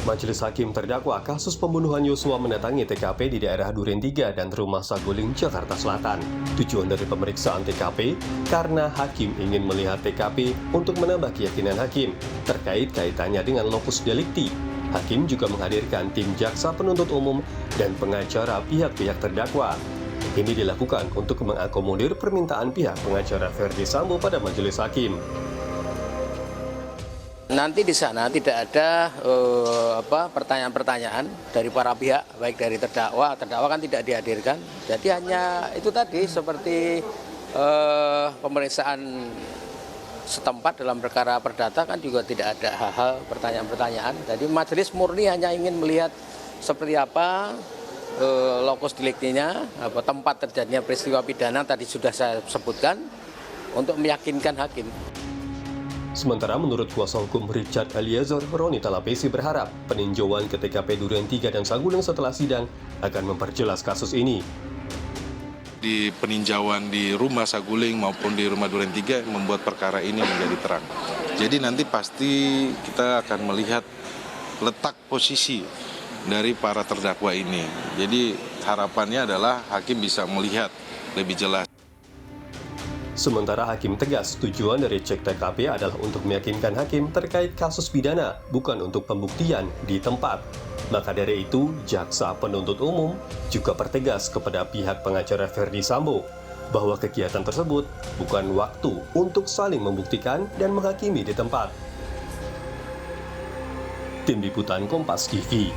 Majelis Hakim terdakwa kasus pembunuhan Yosua mendatangi TKP di daerah Duren 3 dan Rumah Saguling, Jakarta Selatan. Tujuan dari pemeriksaan TKP karena hakim ingin melihat TKP untuk menambah keyakinan hakim terkait kaitannya dengan lokus delikti. Hakim juga menghadirkan tim jaksa penuntut umum dan pengacara pihak-pihak terdakwa. Ini dilakukan untuk mengakomodir permintaan pihak pengacara Ferdi Sambo pada majelis hakim. Nanti di sana tidak ada pertanyaan-pertanyaan dari para pihak, baik dari terdakwa kan tidak dihadirkan. Jadi hanya itu tadi seperti pemeriksaan setempat dalam perkara perdata kan juga tidak ada hal-hal pertanyaan-pertanyaan. Jadi majelis murni hanya ingin melihat seperti apa lokus deliktinya, tempat terjadinya peristiwa pidana tadi sudah saya sebutkan untuk meyakinkan hakim. Sementara menurut kuasa hukum Richard Eliezer, Roni Talapesi berharap peninjauan ke TKP Duren 3 dan Saguling setelah sidang akan memperjelas kasus ini. Di peninjauan di rumah Saguling maupun di rumah Duren 3 membuat perkara ini menjadi terang. Jadi nanti pasti kita akan melihat letak posisi dari para terdakwa ini. Jadi harapannya adalah hakim bisa melihat lebih jelas. Sementara hakim tegas tujuan dari cek TKP adalah untuk meyakinkan hakim terkait kasus pidana, bukan untuk pembuktian di tempat. Maka dari itu, jaksa penuntut umum juga pertegas kepada pihak pengacara Ferdi Sambo bahwa kegiatan tersebut bukan waktu untuk saling membuktikan dan menghakimi di tempat. Tim Liputan Kompas TV.